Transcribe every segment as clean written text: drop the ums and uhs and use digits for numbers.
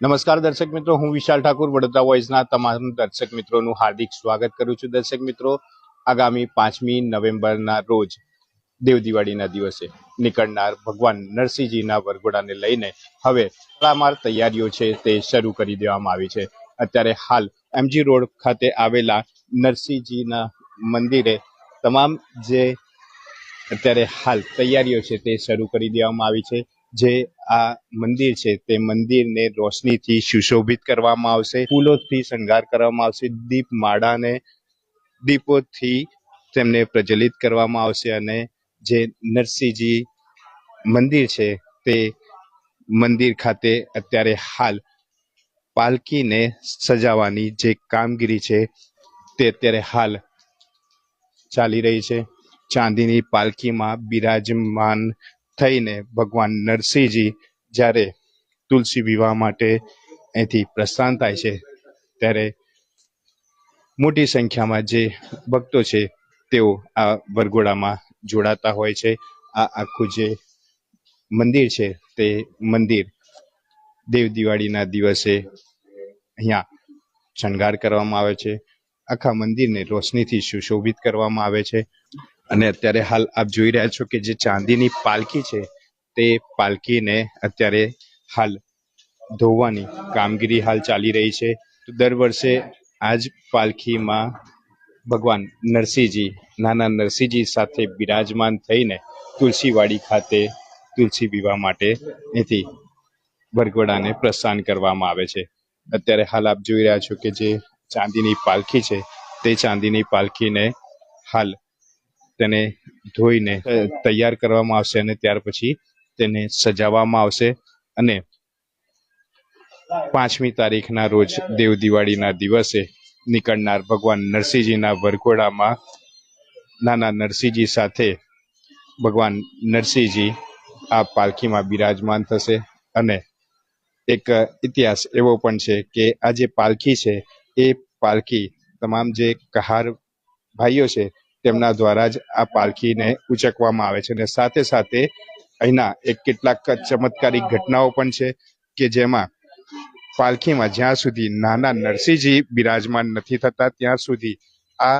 નમસ્કાર દર્શક મિત્રો, હું વિશાલ ઠાકુર વડોદરા વોઇસના તમામ દર્શક મિત્રોનું હાર્દિક સ્વાગત કરું છું. દર્શક મિત્રો, આગામી 5મી નવેમ્બરના રોજ દેવ દિવાળીના દિવસે નીકળનાર ભગવાન નરસિંહજીના વરઘોડાને લઈને હવે તડામાર તૈયારીઓ છે તે શરૂ કરી દેવામાં આવી છે. અત્યારે હાલ એમજી રોડ ખાતે આવેલા નરસિંહજીના મંદિરે તમામ જે અત્યારે હાલ તૈયારીઓ છે તે શરૂ કરી દેવામાં આવી છે. જે આ મંદિર છે તે મંદિરને રોશનીથી સુશોભિત કરવામાં આવશે, ફૂલોથી શણગાર કરવામાં આવશે, દીપ માળાને દીપોથી તેમને પ્રજ્વલિત કરવામાં આવશે અને જે નરસિંહજી મંદિર છે તે મંદિર ખાતે અત્યારે હાલ પાલકીને સજાવવાની જે કામગીરી છે તે અત્યારે હાલ ચાલી રહી છે. ચાંદીની પાલકીમાં બિરાજમાન થઈને ભગવાન નરસિંહજી જ્યારે તુલસી વિવાહ માટે અહીંથી પ્રસ્થાન થાય છે ત્યારે મોટી સંખ્યામાં જે ભક્તો છે તેઓ આ વરઘોડામાં જોડાતા હોય છે. આ આખું જે મંદિર છે તે મંદિર દેવ દિવાળીના દિવસે અહીંયા શણગાર કરવામાં આવે છે. આખા મંદિરને રોશનીથી સુશોભિત કરવામાં આવે છે અને અત્યારે હાલ આપ જોઈ રહ્યા છો કે જે ચાંદીની પાલકી છે તે પાલકીને અત્યારે હાલ ધોવાની કામગીરી હાલ ચાલી રહી છે. તો દર વર્ષે આ જ પાલખીમાં ભગવાન નરસિંહજી, નાના નરસિંહજી સાથે બિરાજમાન થઈને તુલસીવાડી ખાતે તુલસી વિવાહ માટે અહીંથી વરઘોડાને પ્રસ્થાન કરવામાં આવે છે. અત્યારે હાલ આપ જોઈ રહ્યા છો કે જે ચાંદીની પાલખી છે તે ચાંદીની પાલખીને હાલ તેને ધોઈને તૈયાર કરવામાં આવશે અને ત્યાર પછી તેને સજાવવામાં આવશે અને 5મી તારીખના રોજ દેવ દિવાળીના દિવસે નીકળનાર ભગવાન નરસિંહજીના વરઘોડામાં નાના નરસિંહજી સાથે ભગવાન નરસિંહજી આ પાલખીમાં બિરાજમાન થશે. અને એક ઇતિહાસ એવો પણ છે કે આ જે પાલખી છે એ પાલખી તમામ જે કહાર ભાઈઓ છે તેમના દ્વારા જ આ પાલખીને ઉચકવામાં આવે છે અને સાથે સાથે અહીંના એક કેટલાક ચમત્કારિક ઘટનાઓ પણ છે કે જેમાં પાલખીમાં જ્યાં સુધી નાના નરસિંહજી બિરાજમાન નથી થતા ત્યાં સુધી આ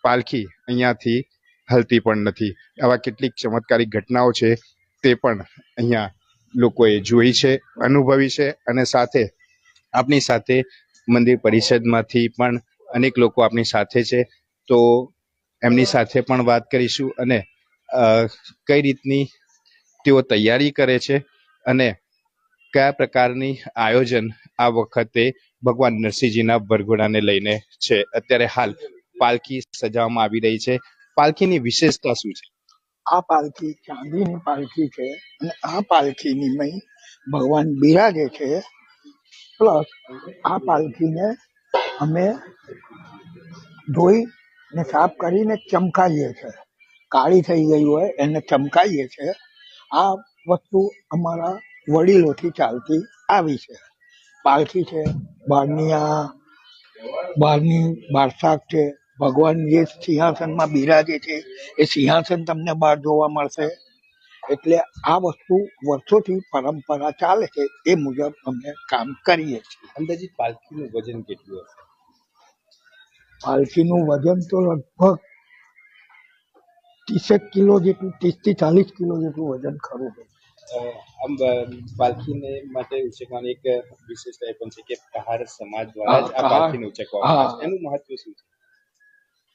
પાલખી અહીંયાથી હલતી પણ નથી. આવા કેટલીક ચમત્કારિક ઘટનાઓ છે તે પણ અહીંયા લોકોએ જોઈ છે, અનુભવી છે અને સાથે આપણી સાથે મંદિર પરિષદમાંથી પણ અનેક લોકો આપણી સાથે છે. તો એમની સાથે પણ વાત કરીશું અને કઈ રીતની તેઓ તૈયારી કરે છે અને કયા પ્રકારની આયોજન આ વખતે ભગવાન નરસિંહજીના વરઘોડાને લઈને છે. અત્યારે હાલ પાલખી સજાવવામાં આવી રહી છે. પાલખીની વિશેષતા શું છે? આ પાલખી ચાંદીની પાલખી છે અને આ પાલખીની મય ભગવાન બિરાજે છે. પ્લસ આ પાલખીને અમે ધોઈ ને સાફ કરીને ચમકાવીએ છીએ. કાળી થઈ ગઈ હોય એને ચમકાવીએ છીએ. આ વસ્તુ અમારા વડીલોથી ચાલતી આવી છે. પાલખી છે, બહારની બારસાક છે, ભગવાન જે સિંહાસનમાં બિરાજે છે એ સિંહાસન તમને બહાર જોવા મળશે. એટલે આ વસ્તુ વર્ષોથી પરંપરા ચાલે છે એ મુજબ અમે કામ કરીએ છીએ. અંદાજિત પાલખીનું વજન કેટલું હશે? પાલખીનું વજન તો લગભગ 30 કિલો જેટલું, 30 થી 40 કિલો જેટલું વજન ખરું છે. આમ પાલખીને માટે ઉચકવાની એક વિશેષતા એ પણ છે કે કહાર સમાજ દ્વારા જ આ પાલખીને ઉચકવામાં આવે છે. એનું મહત્વ શું છે?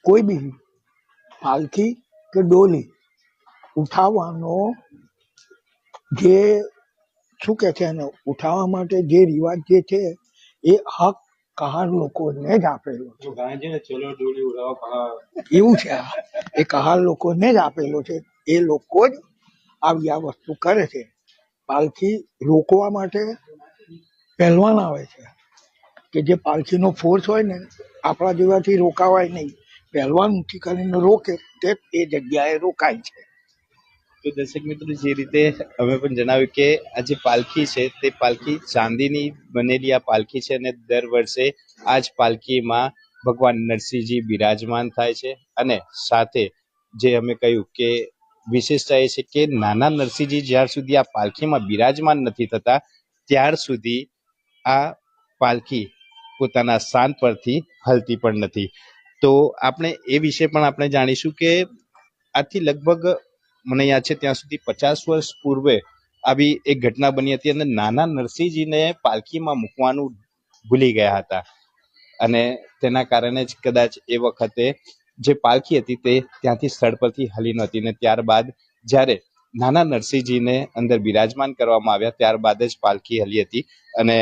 કોઈ બી પાલખી કે ડોલી ઉઠાવવાનો જે શું કે છે એને ઉઠાવવા માટે જે રિવાજ જે છે એ હક કહાર લોકોને જ આપેલો છે. એવું છે, એ કહાર લોકોને જ આપેલો છે. એ લોકો જ આવી આ વસ્તુ કરે છે. પાલખી રોકવા માટે પહેલવાન આવે છે કે જે પાલખીનો ફોર્સ હોય ને આપણા જેવાથી રોકાવાય નહીં. પહેલવાન ઊંચી કરીને રોકે તે એ જગ્યાએ રોકાય છે. તો દર્શક મિત્રો, જે રીતે અમે પણ જણાવ્યું કે આ જે પાલખી છે તે પાલખી ચાંદીની બનેલી આ પાલખી છે અને દર વર્ષે આ જ પાલખીમાં ભગવાન નરસિંહજી બિરાજમાન થાય છે અને સાથે જે અમે કહ્યું કે વિશેષતા એ છે કે નાના નરસિંહજી જ્યાર સુધી આ પાલખીમાં બિરાજમાન નથી થતા ત્યાર સુધી આ પાલખી પોતાના સ્થાન પરથી હલતી પણ નથી. તો આપણે એ વિશે પણ આપણે જાણીશું કે આથી લગભગ મને યાદ છે ત્યાં સુધી 50 વર્ષ પૂર્વે આવી એક ઘટના બની હતી અને નાના નરસિંહજીને પાલખીમાં મૂકવાનું ભૂલી ગયા હતા અને તેના કારણે જ કદાચ એ વખતે જે પાલખી હતી તે ત્યાંથી સ્થળ પરથી હલી નહોતી ને ત્યારબાદ જ્યારે નાના નરસિંહજીને અંદર બિરાજમાન કરવામાં આવ્યા ત્યારબાદ જ પાલખી હલી હતી. અને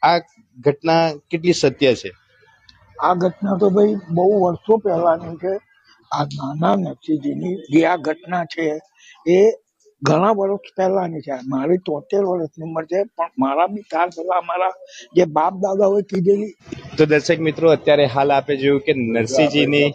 આ ઘટના કેટલી સત્ય છે? આ ઘટના તો ભાઈ બહુ વર્ષો પહેલાની છે. આ નાના નરસિંહજીની જે આ ઘટના છે એ ઘણા વર્ષ પહેલાની છે. મારી 73 વર્ષની ઉંમર છે, પણ મારા બી ત્યાર પહેલા અમારા જે બાપ દાદાઓએ કીધેલી. તો દર્શક મિત્રો, અત્યારે હાલ આપે જોયું કે નરસિંહજીની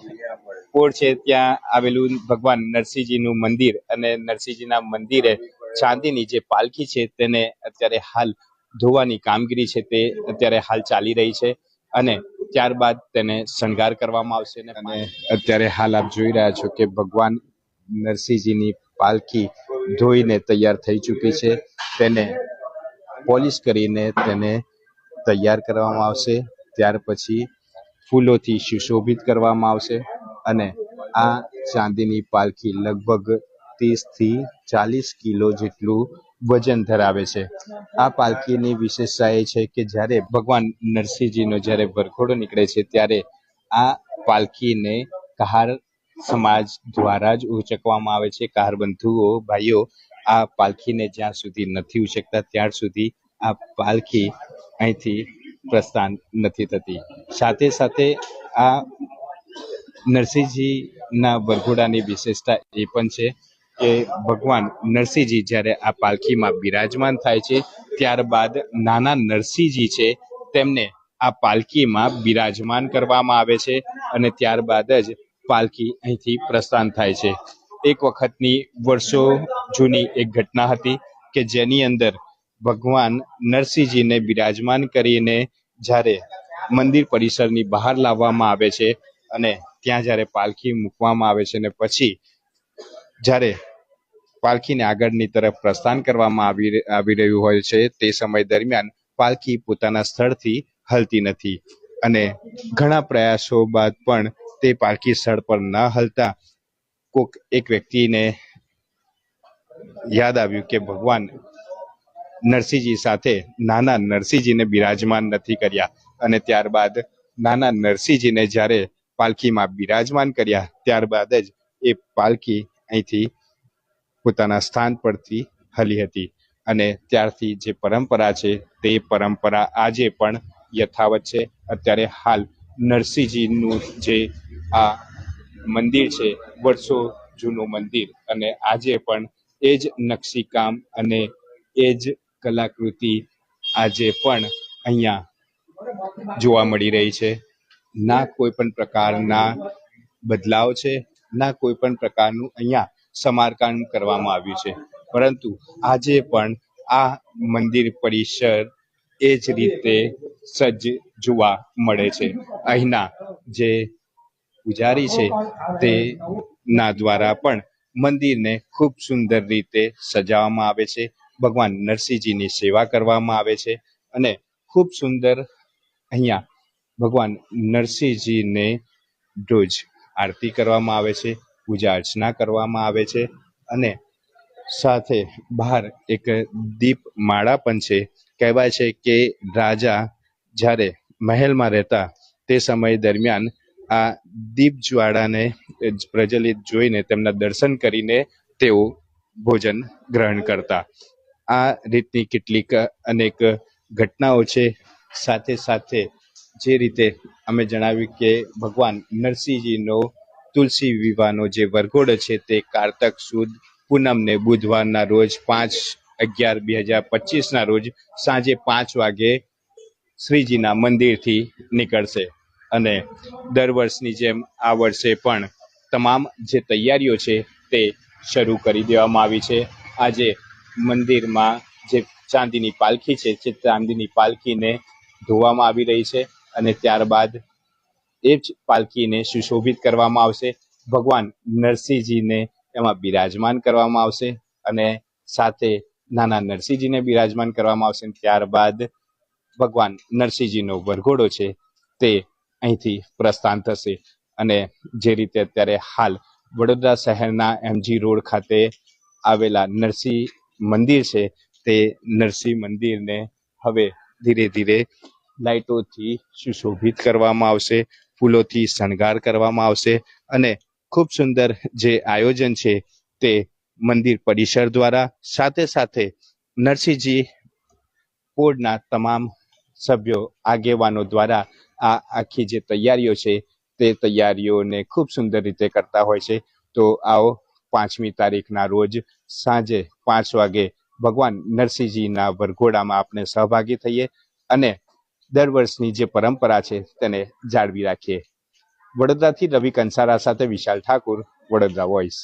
પોળ છે ત્યાં આવેલું ભગવાન નરસિંહજીનું મંદિર અને નરસિંહજીના મંદિરે ચાંદીની જે પાલખી છે તેને અત્યારે હાલ ધોવાની કામગીરી છે તે અત્યારે હાલ ચાલી રહી છે અને ત્યારબાદ તેને શણગાર કરવામાં આવશે. અને અત્યારે હાલ આપ જોઈ રહ્યા છો કે ભગવાન નરસિંહજીની પાલખી ધોઈને તૈયાર થઈ ચૂકી છે. તેને પોલિશ કરીને તેને તૈયાર કરવામાં આવશે. ત્યાર પછી ફૂલોથી સુશોભિત કરવામાં આવશે અને આ ચાંદીની પાલખી લગભગ 30 થી 40 કિલો જેટલું વજન ધરાવે છે. આ પાલખીની વિશેષતા એ છે કે જ્યારે ભગવાન નરસિંહજીનો જ્યારે વરઘોડો નીકળે છે ત્યારે આ પાલખીને કહાર સમાજ દ્વારા જ ઉંચકવામાં આવે છે. કહાર બંધુઓ ભાઈઓ આ પાલખીને જ્યાં સુધી નથી ઉંચકતા ત્યાર સુધી આ પાલખી અહીંથી પ્રસ્થાન નથી થતી. સાથે સાથે આ નરસિંહજીના વરઘોડાની વિશેષતા એ પણ છે કે ભગવાન નરસિંહજી જ્યારે આ પાલખીમાં બિરાજમાન થાય છે ત્યારબાદ નાના નરસિંહજી છે તેમને આ પાલખીમાં બિરાજમાન કરવામાં આવે છે અને ત્યારબાદ જ પાલખી અહીંથી પ્રસ્થાન થાય છે. એક વખતની વર્ષો જૂની એક ઘટના હતી કે જેની અંદર ભગવાન નરસિંહજીને બિરાજમાન કરીને જ્યારે મંદિર પરિસરની બહાર લાવવામાં આવે છે અને ત્યાં જ્યારે પાલખી મૂકવામાં આવે છે અને પછી જ્યારે પાલખીને આગળની તરફ પ્રસ્થાન કરવામાં આવી રહ્યું હોય છે તે સમય દરમિયાન પાલખી પોતાના સ્થળથી હલતી નથી અને ઘણા પ્રયાસો બાદ પણ તે પાલખી સ્થળ પર ન હલતા કોક એક વ્યક્તિને યાદ આવ્યું કે ભગવાન નરસિંહજી સાથે નાના નરસિંહજીને બિરાજમાન નથી કર્યા અને ત્યારબાદ નાના નરસિંહજીને જ્યારે પાલખીમાં બિરાજમાન કર્યા ત્યારબાદ જ એ પાલખી અહીંથી પોતાના સ્થાન પરથી હલી હતી અને ત્યારથી જે પરંપરા છે તે પરંપરા આજે પણ યથાવત છે. અત્યારે હાલ નરસિંહજીનું જે આ મંદિર છે વર્ષો જૂનું મંદિર અને આજે પણ એ જ નકશીકામ અને એ જ કલાકૃતિ આજે પણ અહીંયા જોવા મળી રહી છે. ના કોઈ પણ પ્રકારના બદલાવ છે, ના કોઈ પણ પ્રકારનું અહીંયા સમારકામ કરવામાં આવ્યું છે, પરંતુ આજે પણ આ મંદિર પરિસર એ જ રીતે સજ્જ જોવા મળે છે. અહીંના જે પૂજારી છે તે ના દ્વારા પણ મંદિરને ખૂબ સુંદર રીતે સજાવવામાં આવે છે. ભગવાન નરસિંહજીની સેવા કરવામાં આવે છે અને ખૂબ સુંદર અહીંયા ભગવાન નરસિંહજીને રોજ આરતી કરવામાં આવે છે, પૂજા અર્ચના કરવામાં આવે છે અને સાથે બહાર એક દીપ માળા પણ છે. કહેવાય છે કે રાજા જ્યારે મહેલમાં રહેતા તે સમય દરમિયાન આ દીપ જ્વાળાને પ્રજ્વલિત જોઈને તેમના દર્શન કરીને તેઓ ભોજન ગ્રહણ કરતા. આ રીતની કેટલીક અનેક ઘટનાઓ છે. સાથે સાથે જે રીતે અમે જણાવ્યું કે ભગવાન નરસિંહજીનો તુલસી વિવાહનો જે વરઘોડો છે તે કારતક સુદ પૂનમને બુધવારના રોજ 5/11/2025 રોજ સાંજે 5 વાગે શ્રીજીના મંદિરથી નીકળશે અને દર વર્ષની જેમ આ વર્ષે પણ તમામ જે તૈયારીઓ છે તે શરૂ કરી દેવામાં આવી છે. આજે મંદિરમાં જે ચાંદીની પાલખી છે તે ચાંદીની પાલખીને ધોવામાં આવી રહી છે અને ત્યારબાદ એ જ પાલખીને સુશોભિત કરવામાં આવશે. ભગવાન નરસિંહજીને એમાં બિરાજમાન કરવામાં આવશે અને સાથે નાના નરસિંહજીને બિરાજમાન કરવામાં આવશે. ત્યારબાદ ભગવાન નરસિંહજીનો વરઘોડો છે તે અહીંથી પ્રસ્થાન થશે. અને જે રીતે અત્યારે હાલ વડોદરા શહેરના MG રોડ ખાતે આવેલા નરસિંહ મંદિર છે તે નરસિંહ મંદિરને હવે ધીરે ધીરે લાઇટોથી સુશોભિત કરવામાં આવશે, ફૂલોથી શણગાર કરવામાં આવશે અને ખૂબ સુંદર જે આયોજન છે તે મંદિર પરિસર દ્વારા સાથે સાથે નરસિંહજી બોર્ડના તમામ સભ્યો આગેવાનો દ્વારા આ આખી જે તૈયારીઓ છે તે તૈયારીઓને ખૂબ સુંદર રીતે કરતા હોય છે. તો આવો 5મી તારીખના રોજ સાંજે 5 વાગે ભગવાન નરસિંહજીના વરઘોડામાં આપણે સહભાગી થઈએ અને દર વર્ષની જે પરંપરા છે તેને જાળવી રાખીએ. વડોદરાથી રવિ કંસારા સાથે વિશાલ ઠાકુર, વડોદરા વોઇસ.